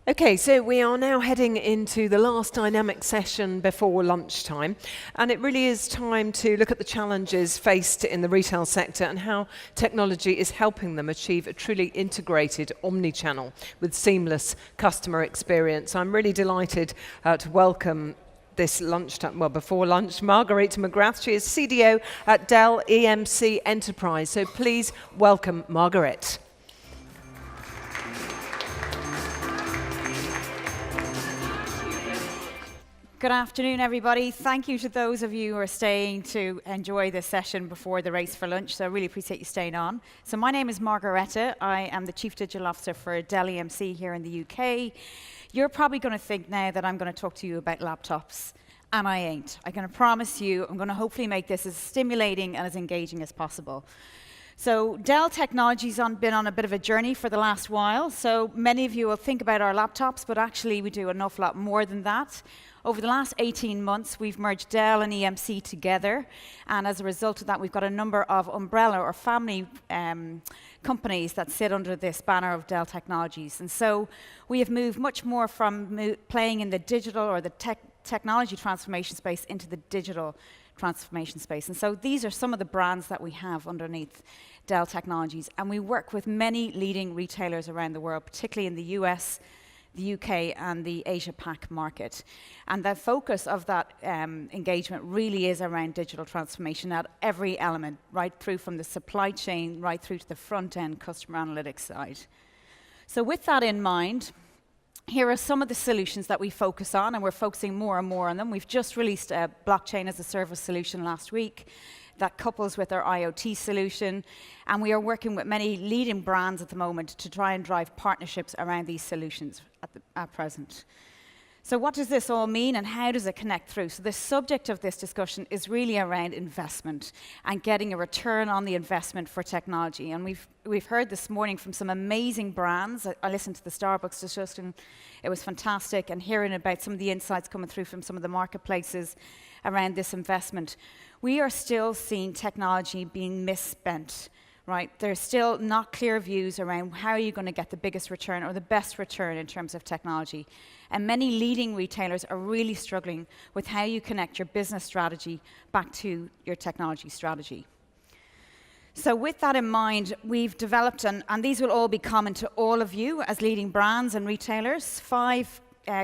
Okay, so we are now heading into the last dynamic session before lunchtime, and it really is time to look at the challenges faced in the retail sector and how technology is helping them achieve a truly integrated omni-channel with seamless customer experience. I'm really delighted to welcome this lunchtime, well, before lunch, Marguerite McGrath. She is CDO at Dell EMC Enterprise. So please welcome Marguerite. Good afternoon, everybody. Thank you to those of you who are staying to enjoy this session before the race for lunch. So I really appreciate you staying on. So my name is Margaretta. I am the Chief Digital Officer for Dell EMC here in the UK. You're probably going to think now that I'm going to talk to you about laptops, and I ain't. I'm going to promise you I'm going to hopefully make this as stimulating and as engaging as possible. So Dell Technologies been on a bit of a journey for the last while. So many of you will think about our laptops, but actually we do an awful lot more than that. Over the last 18 months, we've merged Dell and EMC together, and as a result of that, we've got a number of umbrella or family companies that sit under this banner of Dell Technologies. And so we have moved much more from playing in the digital or the technology transformation space into the digital transformation space. And so these are some of the brands that we have underneath Dell Technologies, and we work with many leading retailers around the world, particularly in the US, the UK and the Asia-Pac market. And the focus of that engagement really is around digital transformation at every element, right through from the supply chain, right through to the front-end customer analytics side. So with that in mind, here are some of the solutions that we focus on, and we're focusing more and more on them. We've just released a blockchain as a service solution last week that couples with our IoT solution, and we are working with many leading brands at the moment to try and drive partnerships around these solutions at present. So what does this all mean, and how does it connect through? So the subject of this discussion is really around investment and getting a return on the investment for technology. And we've heard this morning from some amazing brands. I listened to the Starbucks discussion. It was fantastic, and hearing about some of the insights coming through from some of the marketplaces around this investment. We are still seeing technology being misspent. Right, there's still not clear views around how are you going to get the biggest return or the best return in terms of technology. And many leading retailers are really struggling with how you connect your business strategy back to your technology strategy. So with that in mind, we've developed, and these will all be common to all of you as leading brands and retailers, 5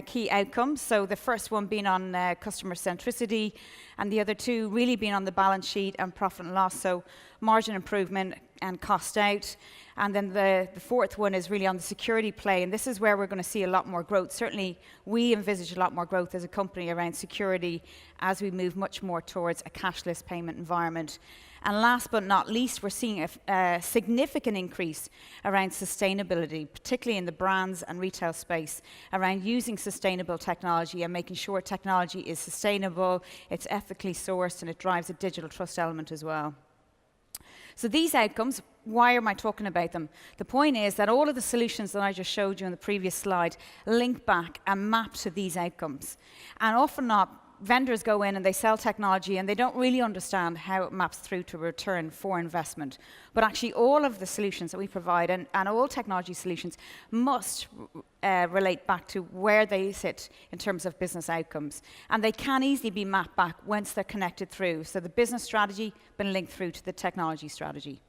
key outcomes. So the first one being on customer centricity, and the other 2 really being on the balance sheet and profit and loss, so margin improvement and cost out. And then the 4th one is really on the security play, and this is where we're going to see a lot more growth. Certainly, we envisage a lot more growth as a company around security as we move much more towards a cashless payment environment. And last but not least, we're seeing a significant increase around sustainability, particularly in the brands and retail space, around using sustainable technology and making sure technology is sustainable, it's ethically sourced, and it drives a digital trust element as well. So these outcomes, why am I talking about them? The point is that all of the solutions that I just showed you on the previous slide link back and map to these outcomes. And often not, vendors go in and they sell technology and they don't really understand how it maps through to return for investment. But actually all of the solutions that we provide and all technology solutions must relate back to where they sit in terms of business outcomes. And they can easily be mapped back once they're connected through. So the business strategy been linked through to the technology strategy.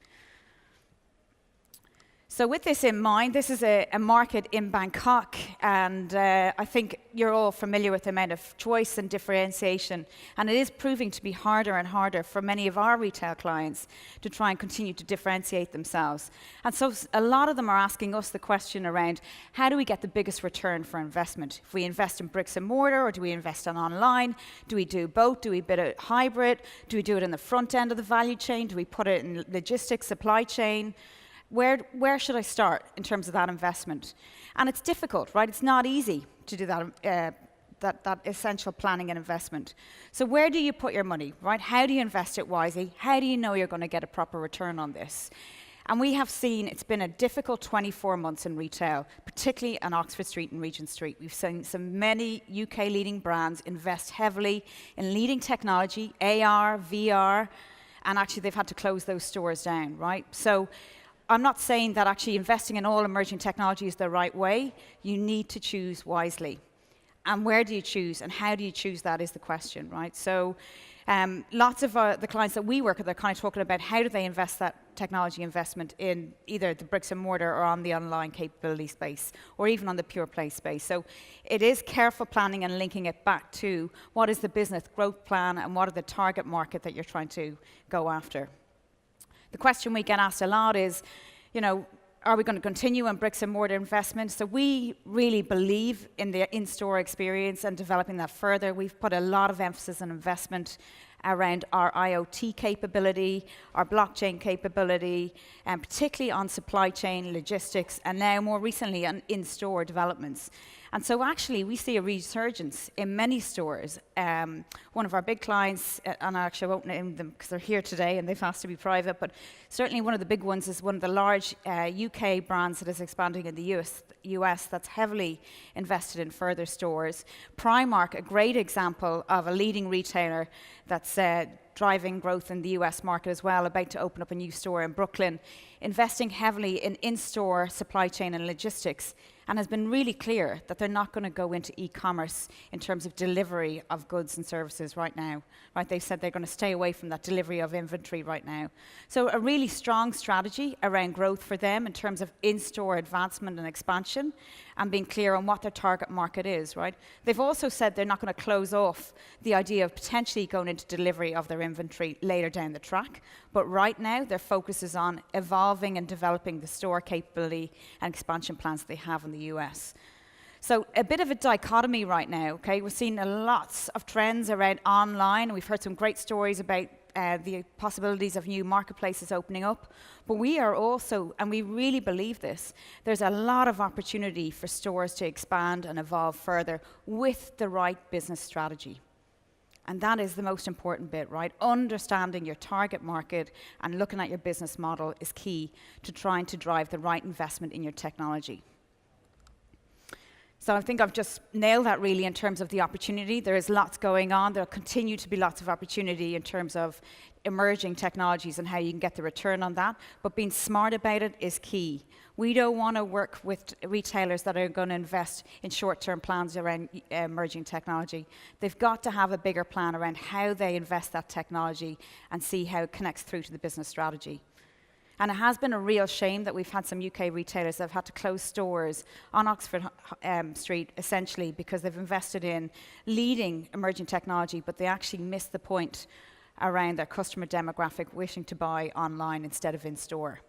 So with this in mind, this is a market in Bangkok, and I think you're all familiar with the amount of choice and differentiation, and it is proving to be harder and harder for many of our retail clients to try and continue to differentiate themselves. And so a lot of them are asking us the question around, how do we get the biggest return for investment? If we invest in bricks and mortar, or do we invest in online? Do we do both? Do we bid a hybrid? Do we do it in the front end of the value chain? Do we put it in logistics, supply chain? Where should I start in terms of that investment? And it's difficult, right? It's not easy to do that essential planning and investment. So where do you put your money, right? How do you invest it wisely? How do you know you're going to get a proper return on this? And we have seen it's been a difficult 24 months in retail, particularly on Oxford Street and Regent Street. We've seen many UK leading brands invest heavily in leading technology, AR, VR, and actually they've had to close those stores down, right? So I'm not saying that actually investing in all emerging technology is the right way. You need to choose wisely. And where do you choose, and how do you choose, that is the question, right? So lots of the clients that we work with are kind of talking about how do they invest that technology investment in either the bricks and mortar or on the online capability space, or even on the pure play space. So it is careful planning and linking it back to what is the business growth plan and what are the target market that you're trying to go after. The question we get asked a lot is, you know, are we going to continue on bricks and mortar investments? So we really believe in the in-store experience and developing that further. We've put a lot of emphasis and investment around our IoT capability, our blockchain capability, and particularly on supply chain, logistics, and now more recently on in-store developments. And so actually we see a resurgence in many stores. One of our big clients, and I won't name them because they're here today and they've asked to be private, but certainly one of the big ones is one of the large UK brands that is expanding in the US that's heavily invested in further stores. Primark, a great example of a leading retailer that's driving growth in the US market as well, about to open up a new store in Brooklyn, investing heavily in in-store supply chain and logistics, and has been really clear that they're not going to go into e-commerce in terms of delivery of goods and services right now. Right? They've said they're going to stay away from that delivery of inventory right now. So a really strong strategy around growth for them in terms of in-store advancement and expansion, and being clear on what their target market is. Right? They've also said they're not going to close off the idea of potentially going into delivery of their inventory later down the track. But right now, their focus is on evolving and developing the store capability and expansion plans they have in the US. So a bit of a dichotomy right now, okay? We're seeing lots of trends around online. We've heard some great stories about the possibilities of new marketplaces opening up. But we are also, and we really believe this, there's a lot of opportunity for stores to expand and evolve further with the right business strategy. And that is the most important bit, right? Understanding your target market and looking at your business model is key to trying to drive the right investment in your technology. So I think I've just nailed that really in terms of the opportunity. There is lots going on. There'll continue to be lots of opportunity in terms of emerging technologies and how you can get the return on that. But being smart about it is key. We don't want to work with retailers that are going to invest in short-term plans around emerging technology. They've got to have a bigger plan around how they invest that technology and see how it connects through to the business strategy. And it has been a real shame that we've had some UK retailers that have had to close stores on Oxford Street, essentially because they've invested in leading emerging technology, but they actually missed the point around their customer demographic wishing to buy online instead of in-store.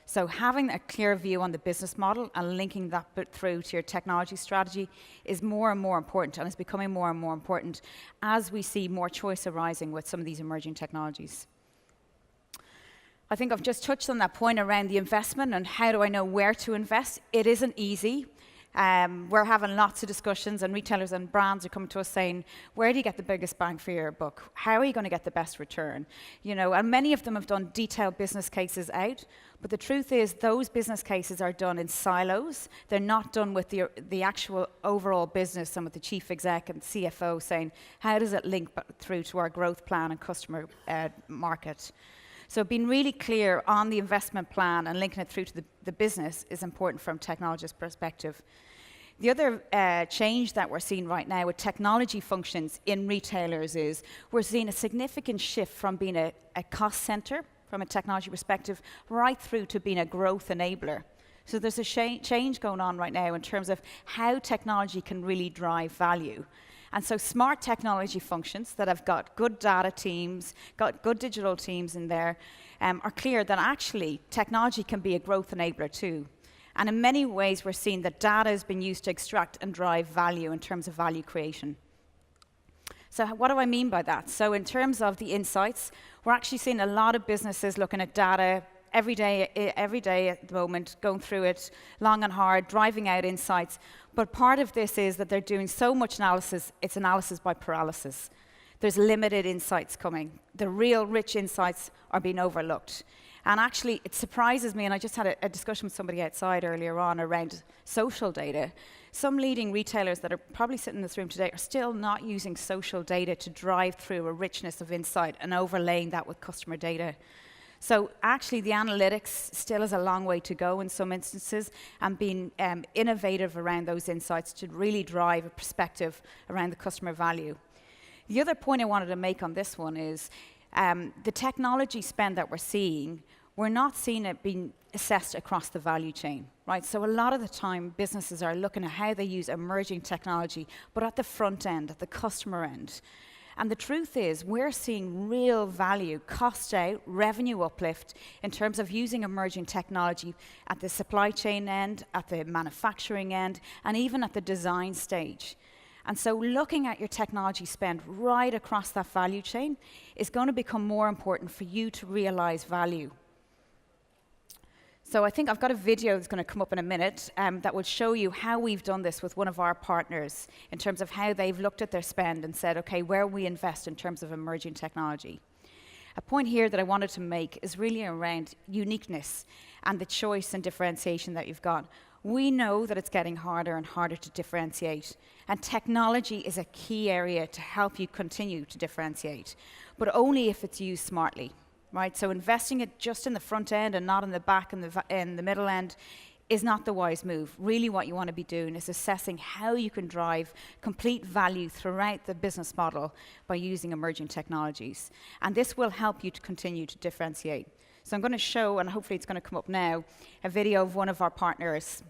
So having a clear view on the business model and linking that bit through to your technology strategy is more and more important, and it's becoming more and more important as we see more choice arising with some of these emerging technologies. I think I've just touched on that point around the investment and how do I know where to invest. It isn't easy. We're having lots of discussions, and retailers and brands are coming to us saying, where do you get the biggest bang for your buck? How are you going to get the best return? You know, and many of them have done detailed business cases out, but the truth is those business cases are done in silos. They're not done with the actual overall business and with the chief exec and CFO saying, how does it link through to our growth plan and customer market? So being really clear on the investment plan and linking it through to the business is important from a technologist perspective. The other change that we're seeing right now with technology functions in retailers is we're seeing a significant shift from being a cost center from a technology perspective right through to being a growth enabler. So there's a change going on right now in terms of how technology can really drive value. And so smart technology functions that have got good data teams, got good digital teams in there, are clear that actually technology can be a growth enabler too. And in many ways, we're seeing that data has been used to extract and drive value in terms of value creation. So what do I mean by that? So in terms of the insights, we're actually seeing a lot of businesses looking at data every day at the moment, going through it long and hard, driving out insights. But part of this is that they're doing so much analysis, it's analysis by paralysis. There's limited insights coming. The real rich insights are being overlooked. And actually, it surprises me, and I just had a discussion with somebody outside earlier on around social data. Some leading retailers that are probably sitting in this room today are still not using social data to drive through a richness of insight and overlaying that with customer data. So actually the analytics still has a long way to go in some instances, and being innovative around those insights to really drive a perspective around the customer value. The other point I wanted to make on this one is the technology spend that we're seeing, we're not seeing it being assessed across the value chain, right? So a lot of the time, businesses are looking at how they use emerging technology, but at the front end, at the customer end. And the truth is, we're seeing real value, cost out, revenue uplift in terms of using emerging technology at the supply chain end, at the manufacturing end, and even at the design stage. And so looking at your technology spend right across that value chain is going to become more important for you to realize value. So I think I've got a video that's going to come up in a minute that will show you how we've done this with one of our partners in terms of how they've looked at their spend and said, okay, where we invest in terms of emerging technology. A point here that I wanted to make is really around uniqueness and the choice and differentiation that you've got. We know that it's getting harder and harder to differentiate, and technology is a key area to help you continue to differentiate, but only if it's used smartly. Right, so investing it just in the front end and not in the back and the middle end is not the wise move. Really what you want to be doing is assessing how you can drive complete value throughout the business model by using emerging technologies. And this will help you to continue to differentiate. So I'm going to show, and hopefully it's going to come up now, a video of one of our partners.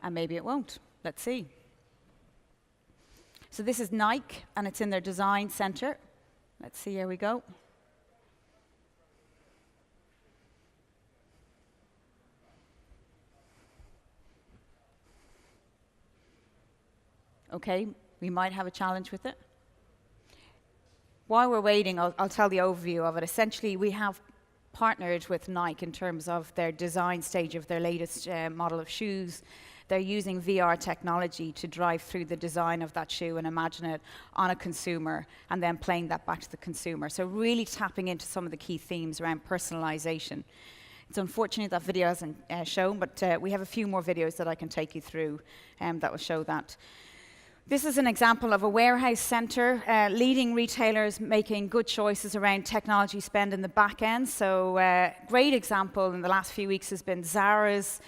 And maybe it won't. Let's see. So this is Nike, and it's in their design center. Let's see, here we go. Okay, we might have a challenge with it. While we're waiting, I'll tell the overview of it. Essentially, we have partnered with Nike in terms of their design stage of their latest model of shoes. They're using VR technology to drive through the design of that shoe and imagine it on a consumer and then playing that back to the consumer. So really tapping into some of the key themes around personalization. It's unfortunate that video hasn't shown, but we have a few more videos that I can take you through that will show that. This is an example of a warehouse center, leading retailers making good choices around technology spend in the back end. So great example in the last few weeks has been Zara's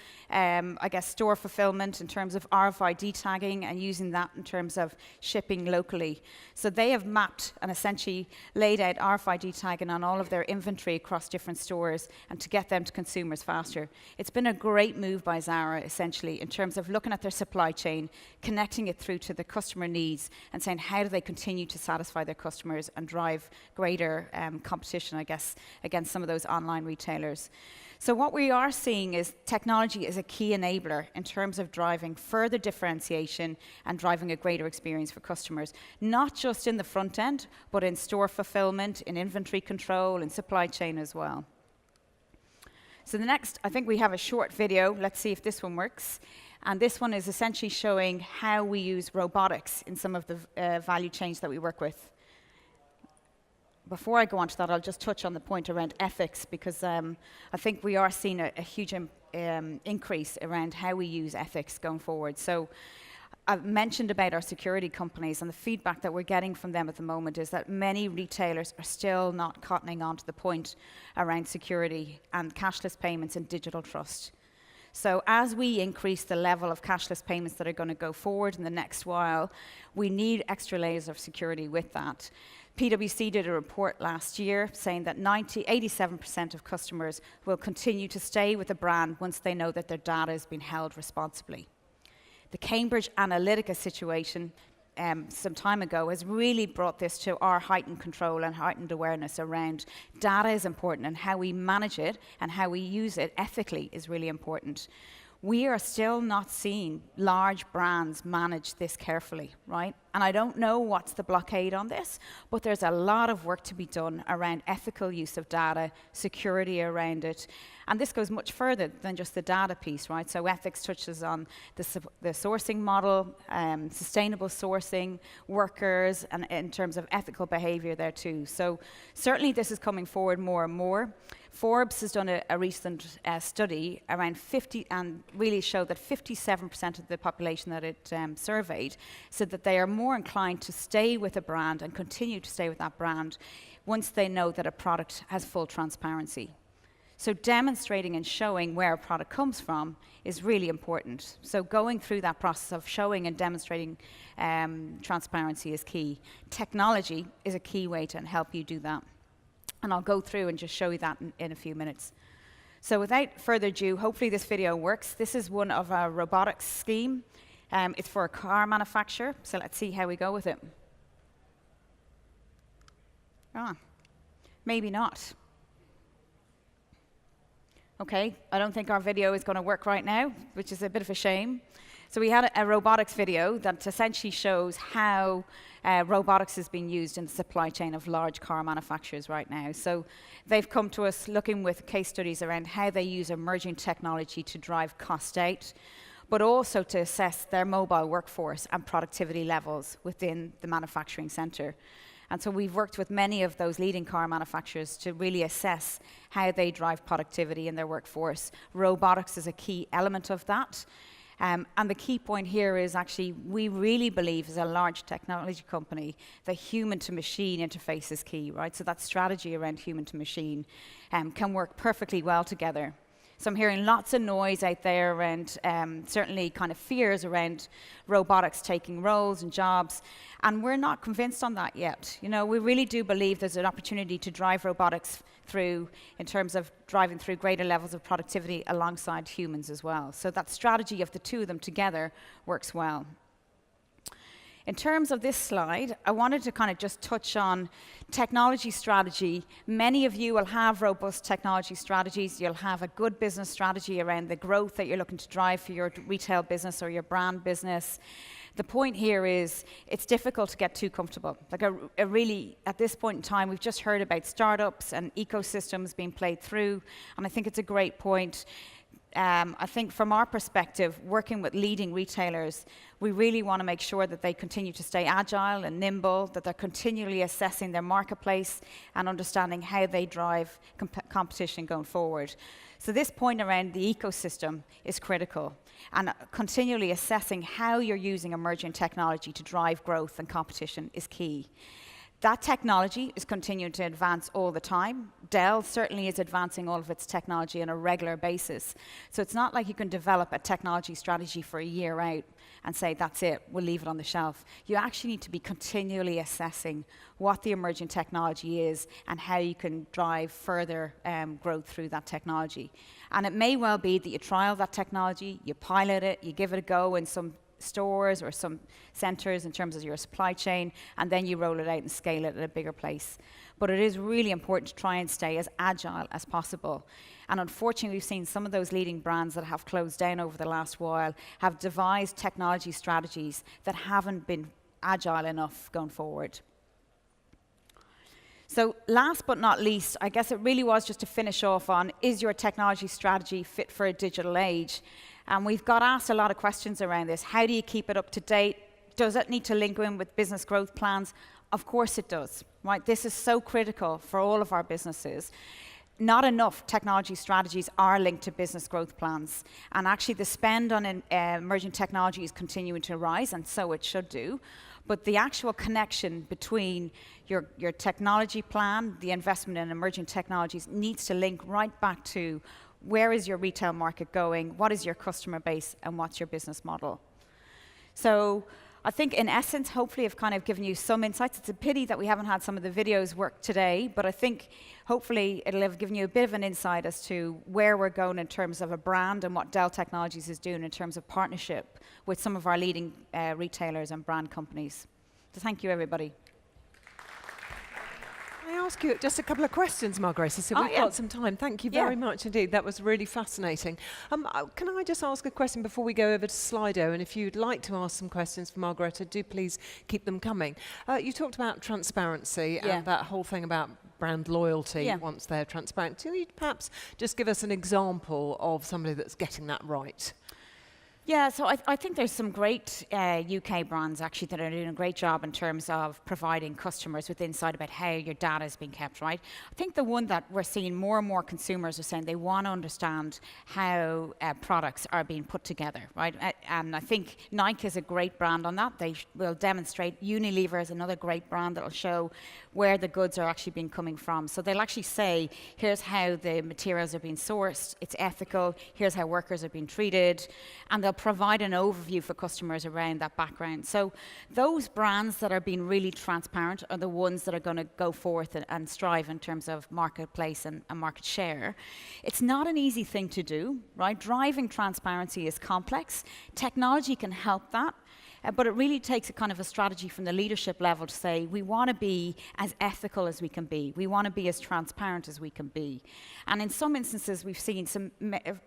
store fulfillment in terms of RFID tagging and using that in terms of shipping locally. So they have mapped and essentially laid out RFID tagging on all of their inventory across different stores and to get them to consumers faster. It's been a great move by Zara, essentially, in terms of looking at their supply chain, connecting it through to the customer needs and saying how do they continue to satisfy their customers and drive greater competition, I guess, against some of those online retailers. So what we are seeing is technology is a key enabler in terms of driving further differentiation and driving a greater experience for customers, not just in the front end, but in store fulfillment, in inventory control, in supply chain as well. So the next, I think we have a short video. Let's see if this one works. And this one is essentially showing how we use robotics in some of the value chains that we work with. Before I go on to that, I'll just touch on the point around ethics, because I think we are seeing a huge increase around how we use ethics going forward. So I've mentioned about our security companies, and the feedback that we're getting from them at the moment is that many retailers are still not cottoning on to the point around security and cashless payments and digital trust. So as we increase the level of cashless payments that are going to go forward in the next while, we need extra layers of security with that. PwC did a report last year saying that 87% of customers will continue to stay with a brand once they know that their data has been held responsibly. The Cambridge Analytica situation some time ago has really brought this to our heightened control and heightened awareness around data is important, and how we manage it and how we use it ethically is really important. We are still not seeing large brands manage this carefully, right? And I don't know what's the blockade on this, but there's a lot of work to be done around ethical use of data, security around it. And this goes much further than just the data piece, right? So ethics touches on the sourcing model, sustainable sourcing, workers, and in terms of ethical behavior there too. So certainly this is coming forward more and more. Forbes has done a recent study around 50 and really showed that 57% of the population that it surveyed said that they are more inclined to stay with a brand and continue to stay with that brand once they know that a product has full transparency. So demonstrating and showing where a product comes from is really important. So going through that process of showing and demonstrating transparency is key. Technology is a key way to help you do that. And I'll go through and just show you that in a few minutes. So without further ado, hopefully this video works. This is one of our robotics scheme. It's for a car manufacturer, so let's see how we go with it. Maybe not. Okay, I don't think our video is going to work right now, which is a bit of a shame. So we had a robotics video that essentially shows how robotics is being used in the supply chain of large car manufacturers right now. So they've come to us looking with case studies around how they use emerging technology to drive cost out, but also to assess their mobile workforce and productivity levels within the manufacturing center. And so we've worked with many of those leading car manufacturers to really assess how they drive productivity in their workforce. Robotics is a key element of that. And the key point here is actually we really believe as a large technology company that human to machine interface is key, right? So that strategy around human to machine can work perfectly well together. So I'm hearing lots of noise out there around certainly kind of fears around robotics taking roles and jobs. And we're not convinced on that yet. You know, we really do believe there's an opportunity to drive robotics through in terms of driving through greater levels of productivity alongside humans as well. So that strategy of the two of them together works well. In terms of this slide, I wanted to kind of just touch on technology strategy. Many of you will have robust technology strategies. You'll have a good business strategy around the growth that you're looking to drive for your retail business or your brand business. The point here is it's difficult to get too comfortable. Like really, at this point in time, we've just heard about startups and ecosystems being played through, and I think it's a great point. I think from our perspective, working with leading retailers, we really want to make sure that they continue to stay agile and nimble, that they're continually assessing their marketplace and understanding how they drive competition going forward. So this point around the ecosystem is critical, and continually assessing how you're using emerging technology to drive growth and competition is key. That technology is continuing to advance all the time. Dell certainly is advancing all of its technology on a regular basis. So it's not like you can develop a technology strategy for a year out and say, that's it, we'll leave it on the shelf. You actually need to be continually assessing what the emerging technology is and how you can drive further growth through that technology. And it may well be that you trial that technology, you pilot it, you give it a go in some stores or some centers in terms of your supply chain, and then you roll it out and scale it at a bigger place. But it is really important to try and stay as agile as possible. And unfortunately, we've seen some of those leading brands that have closed down over the last while have devised technology strategies that haven't been agile enough going forward. So last but not least, I guess it really was just to finish off on, is your technology strategy fit for a digital age? And we've got asked a lot of questions around this. How do you keep it up to date? Does it need to link in with business growth plans? Of course it does, right? This is so critical for all of our businesses. Not enough technology strategies are linked to business growth plans. And actually the spend on emerging technology is continuing to rise, and so it should do. But the actual connection between your technology plan, the investment in emerging technologies, needs to link right back to where is your retail market going, what is your customer base, and what's your business model. So I think in essence, hopefully I've kind of given you some insights. It's a pity that we haven't had some of the videos work today, but I think hopefully it'll have given you a bit of an insight as to where we're going in terms of a brand and what Dell Technologies is doing in terms of partnership with some of our leading retailers and brand companies. So thank you, everybody. Can I ask you just a couple of questions, Margareta? So we've got some time. Thank you very much indeed. That was really fascinating. Can I just ask a question before we go over to Slido? And if you'd like to ask some questions for Margareta, do please keep them coming. You talked about transparency and that whole thing about brand loyalty once they're transparent. Can you perhaps just give us an example of somebody that's getting that right? Yeah, so I think there's some great UK brands actually that are doing a great job in terms of providing customers with insight about how your data is being kept, right? I think the one that we're seeing more and more consumers are saying they want to understand how products are being put together, right? And I think Nike is a great brand on that. They will demonstrate. Unilever is another great brand that will show where the goods are actually being coming from. So they'll actually say, here's how the materials are being sourced, it's ethical, here's how workers are being treated, and they'll provide an overview for customers around that background. So those brands that are being really transparent are the ones that are going to go forth and strive in terms of marketplace and market share. It's not an easy thing to do, right? Driving transparency is complex. Technology can help that. But it really takes a kind of a strategy from the leadership level to say, we want to be as ethical as we can be. We want to be as transparent as we can be. And in some instances, we've seen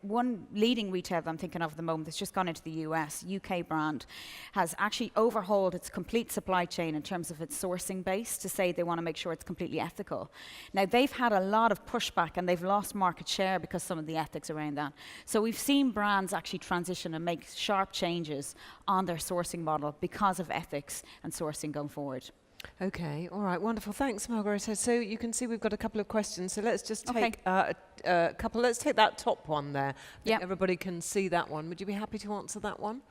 one leading retailer that I'm thinking of at the moment that's just gone into the US, UK brand, has actually overhauled its complete supply chain in terms of its sourcing base to say they want to make sure it's completely ethical. Now, they've had a lot of pushback and they've lost market share because some of the ethics around that. So we've seen brands actually transition and make sharp changes on their sourcing model because of ethics and sourcing going forward. Okay, all right, wonderful. Thanks, Margareta. So you can see we've got a couple of questions. So let's just take a couple. Let's take that top one there. I think everybody can see that one. Would you be happy to answer that one?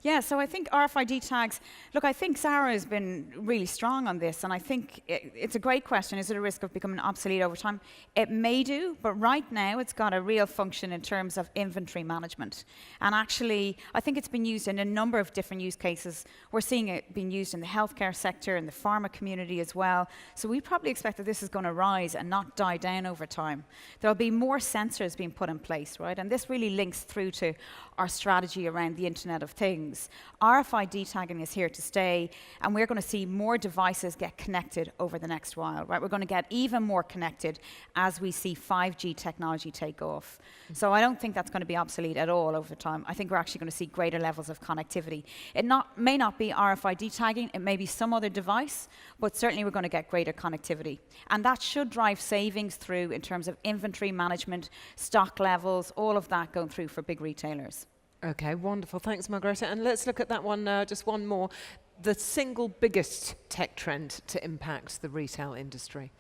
Yeah, so I think RFID tags, look, I think Sarah has been really strong on this, and I think it's a great question. Is it a risk of becoming obsolete over time? It may do, but right now it's got a real function in terms of inventory management. And actually, I think it's been used in a number of different use cases. We're seeing it being used in the healthcare sector, in the pharma community as well. So we probably expect that this is going to rise and not die down over time. There'll be more sensors being put in place, right? And this really links through to our strategy around the Internet of Things. RFID tagging is here to stay, and we're going to see more devices get connected over the next while, right? We're going to get even more connected as we see 5G technology take off. So I don't think that's going to be obsolete at all over time. I think we're actually going to see greater levels of connectivity. It may not be RFID tagging, it may be some other device, but certainly we're going to get greater connectivity. And that should drive savings through in terms of inventory management, stock levels, all of that going through for big retailers. Okay, wonderful. Thanks, Margareta. And let's look at that one, just one more. The single biggest tech trend to impact the retail industry.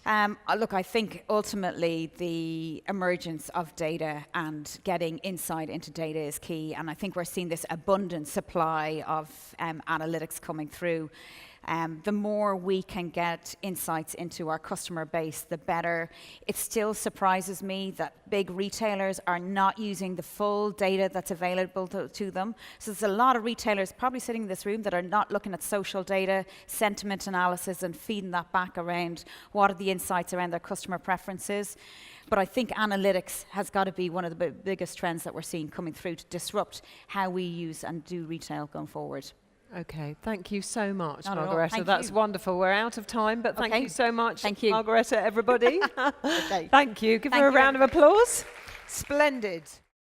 Look, I think ultimately the emergence of data and getting insight into data is key. And I think we're seeing this abundant supply of analytics coming through. The more we can get insights into our customer base, the better. It still surprises me that big retailers are not using the full data that's available to them. So there's a lot of retailers probably sitting in this room that are not looking at social data, sentiment analysis, and feeding that back around what are the insights around their customer preferences. But I think analytics has got to be one of the biggest trends that we're seeing coming through to disrupt how we use and do retail going forward. Okay, thank you so much, Not at all. Margareta. Thank That's you. wonderful. We're out of time, but thank you so much, Thank you. Margareta, everybody. Okay. Thank you. Give Thank her a you, round of applause. Splendid.